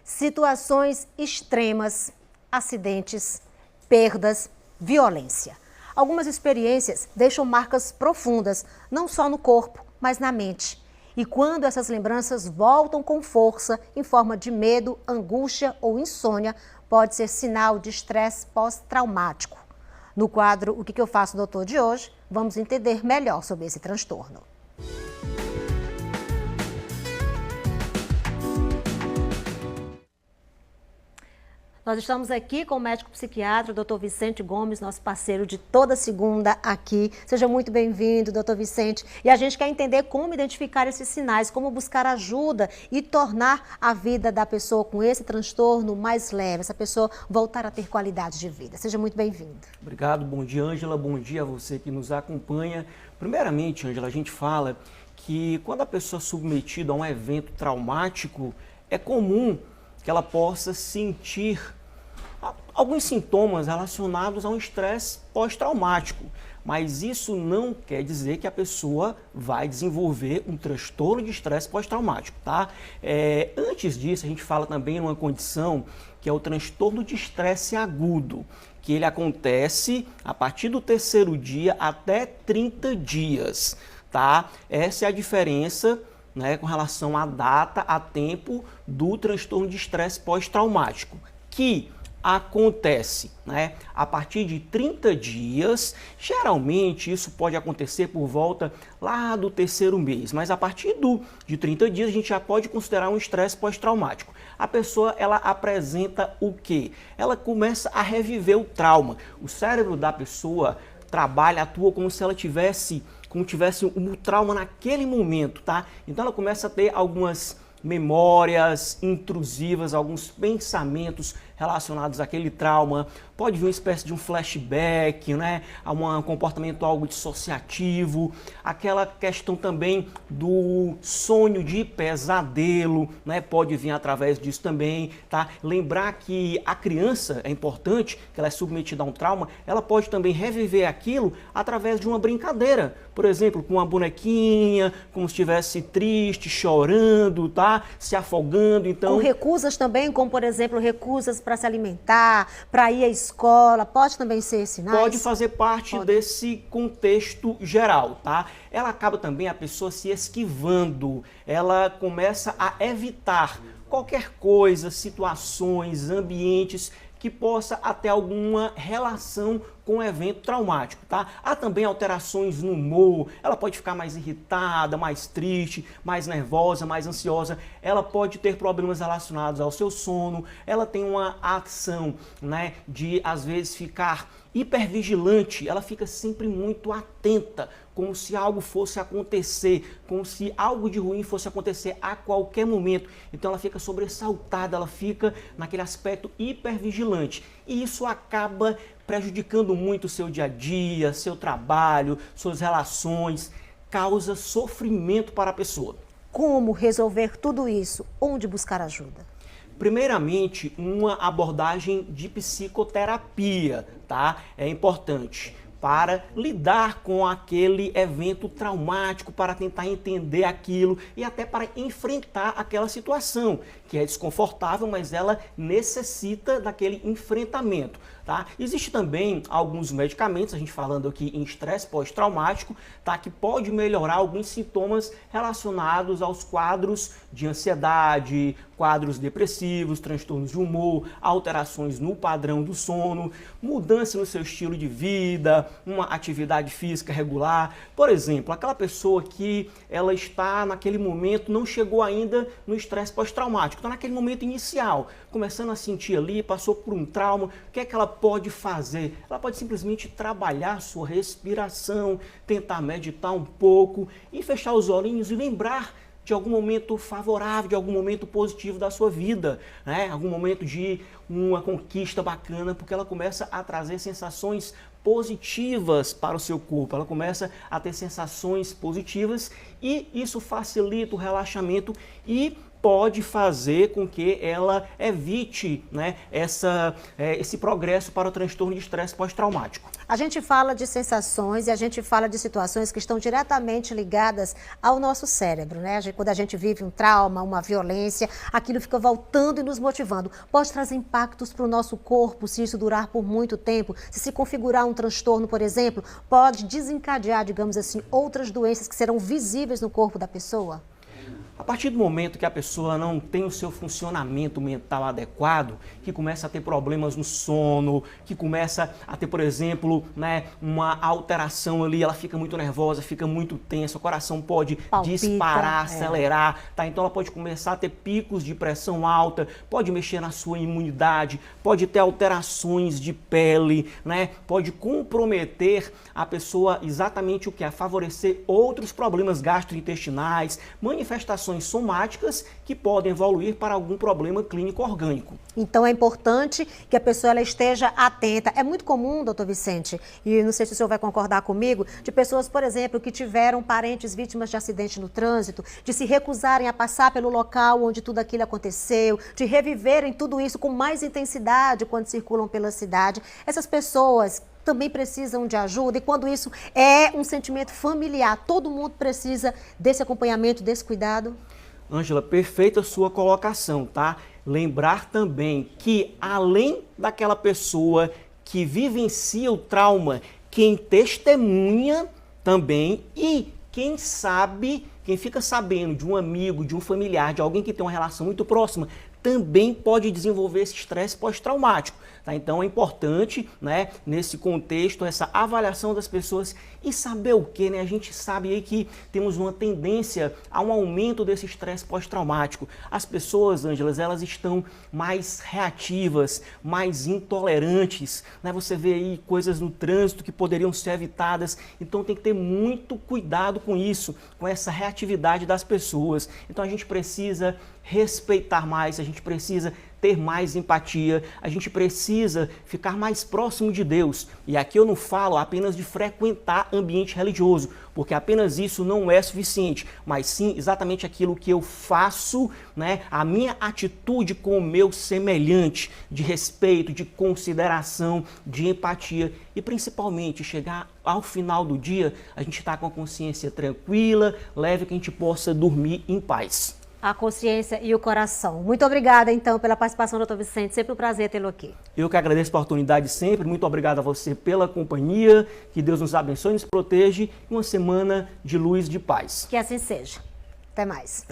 situações extremas, acidentes, perdas, violência. Algumas experiências deixam marcas profundas, não só no corpo, mas na mente. E quando essas lembranças voltam com força, em forma de medo, angústia ou insônia, pode ser sinal de estresse pós-traumático. No quadro O que eu faço, doutor, de hoje, vamos entender melhor sobre esse transtorno. Nós estamos aqui com o médico psiquiatra, o Dr. Vicente Gomes, nosso parceiro de toda segunda aqui. Seja muito bem-vindo, Dr. Vicente. E a gente quer entender como identificar esses sinais, como buscar ajuda e tornar a vida da pessoa com esse transtorno mais leve, essa pessoa voltar a ter qualidade de vida. Seja muito bem-vindo. Obrigado, bom dia, Ângela, bom dia a você que nos acompanha. Primeiramente, Ângela, a gente fala que quando a pessoa é submetida a um evento traumático, é comum que ela possa sentir alguns sintomas relacionados a um estresse pós-traumático, mas isso não quer dizer que a pessoa vai desenvolver um transtorno de estresse pós-traumático, tá? Antes disso, a gente fala também numa condição que é o transtorno de estresse agudo, que ele acontece a partir do terceiro dia até 30 dias, tá? Essa é a diferença, né, com relação à data, a tempo do transtorno de estresse pós-traumático, que acontece, né, a partir de 30 dias. Geralmente isso pode acontecer por volta lá do terceiro mês, mas a partir de 30 dias a gente já pode considerar um estresse pós-traumático. A pessoa, ela apresenta o quê? Ela começa a reviver o trauma. O cérebro da pessoa trabalha, atua como se ela tivesse um trauma naquele momento, tá? Então ela começa a ter algumas memórias intrusivas, alguns pensamentos relacionados àquele trauma. Pode vir uma espécie de um flashback, né? Um comportamento algo dissociativo, aquela questão também do sonho de pesadelo, né? Pode vir através disso também, tá? Lembrar que a criança, é importante, que ela é submetida a um trauma, ela pode também reviver aquilo através de uma brincadeira, por exemplo, com uma bonequinha, como se estivesse triste, chorando, tá? Se afogando, então... Com recusas também, como por exemplo, recusas para se alimentar, para ir à escola, pode também ser sinais? Pode fazer parte desse contexto geral, tá? Ela acaba também, a pessoa se esquivando, ela começa a evitar qualquer coisa, situações, ambientes que possa ter alguma relação com o evento traumático, tá? Há também alterações no humor, ela pode ficar mais irritada, mais triste, mais nervosa, mais ansiosa, ela pode ter problemas relacionados ao seu sono, ela tem uma ação, né, de às vezes ficar hipervigilante, ela fica sempre muito atenta, como se algo fosse acontecer, como se algo de ruim fosse acontecer a qualquer momento. Então ela fica sobressaltada, ela fica naquele aspecto hipervigilante. E isso acaba prejudicando muito o seu dia a dia, seu trabalho, suas relações, causa sofrimento para a pessoa. Como resolver tudo isso? Onde buscar ajuda? Primeiramente, uma abordagem de psicoterapia, tá? É importante para lidar com aquele evento traumático, para tentar entender aquilo e até para enfrentar aquela situação, que é desconfortável, mas ela necessita daquele enfrentamento, tá? Existe também alguns medicamentos, a gente falando aqui em estresse pós-traumático, tá? Que pode melhorar alguns sintomas relacionados aos quadros de ansiedade, quadros depressivos, transtornos de humor, alterações no padrão do sono, mudança no seu estilo de vida, uma atividade física regular. Por exemplo, aquela pessoa que ela está naquele momento, não chegou ainda no estresse pós-traumático, está naquele momento inicial, começando a sentir ali, passou por um trauma, o que é que ela pode fazer? Ela pode simplesmente trabalhar sua respiração, tentar meditar um pouco e fechar os olhinhos e lembrar de algum momento favorável, de algum momento positivo da sua vida, né? Algum momento de uma conquista bacana, porque ela começa a trazer sensações positivas para o seu corpo, ela começa a ter sensações positivas e isso facilita o relaxamento e pode fazer com que ela evite, né, esse progresso para o transtorno de estresse pós-traumático. A gente fala de sensações e a gente fala de situações que estão diretamente ligadas ao nosso cérebro, né? Quando a gente vive um trauma, uma violência, aquilo fica voltando e nos motivando. Pode trazer impactos para o nosso corpo se isso durar por muito tempo. Se configurar um transtorno, por exemplo, pode desencadear, digamos assim, outras doenças que serão visíveis no corpo da pessoa? A partir do momento que a pessoa não tem o seu funcionamento mental adequado, que começa a ter problemas no sono, que começa a ter, por exemplo, né, uma alteração ali, ela fica muito nervosa, fica muito tensa, o coração pode disparar, acelerar, tá? Então ela pode começar a ter picos de pressão alta, pode mexer na sua imunidade, pode ter alterações de pele, né? Pode comprometer a pessoa exatamente o que é favorecer outros problemas gastrointestinais, manifestações somáticas que podem evoluir para algum problema clínico orgânico. Então é importante que a pessoa ela esteja atenta. É muito comum, doutor Vicente, e não sei se o senhor vai concordar comigo, de pessoas, por exemplo, que tiveram parentes vítimas de acidente no trânsito, de se recusarem a passar pelo local onde tudo aquilo aconteceu, de reviverem tudo isso com mais intensidade quando circulam pela cidade. Essas pessoas também precisam de ajuda, e quando isso é um sentimento familiar, todo mundo precisa desse acompanhamento, desse cuidado? Ângela, perfeita a sua colocação, tá? Lembrar também que além daquela pessoa que vivencia o trauma, quem testemunha também e quem sabe, quem fica sabendo de um amigo, de um familiar, de alguém que tem uma relação muito próxima, também pode desenvolver esse estresse pós-traumático. Tá? Então é importante, né, nesse contexto, essa avaliação das pessoas e saber o que, né? A gente sabe aí que temos uma tendência a um aumento desse estresse pós-traumático. As pessoas, Ângela, elas estão mais reativas, mais intolerantes, né? Você vê aí coisas no trânsito que poderiam ser evitadas, então tem que ter muito cuidado com isso, com essa reatividade das pessoas. Então a gente precisa respeitar mais, a gente precisa ter mais empatia, a gente precisa ficar mais próximo de Deus. E aqui eu não falo apenas de frequentar ambiente religioso, porque apenas isso não é suficiente, mas sim exatamente aquilo que eu faço, né, a minha atitude com o meu semelhante, de respeito, de consideração, de empatia e principalmente chegar ao final do dia, a gente está com a consciência tranquila, leve, que a gente possa dormir em paz. A consciência e o coração. Muito obrigada, então, pela participação, doutor Vicente. Sempre um prazer tê-lo aqui. Eu que agradeço a oportunidade sempre. Muito obrigado a você pela companhia. Que Deus nos abençoe e nos proteja. E uma semana de luz e de paz. Que assim seja. Até mais.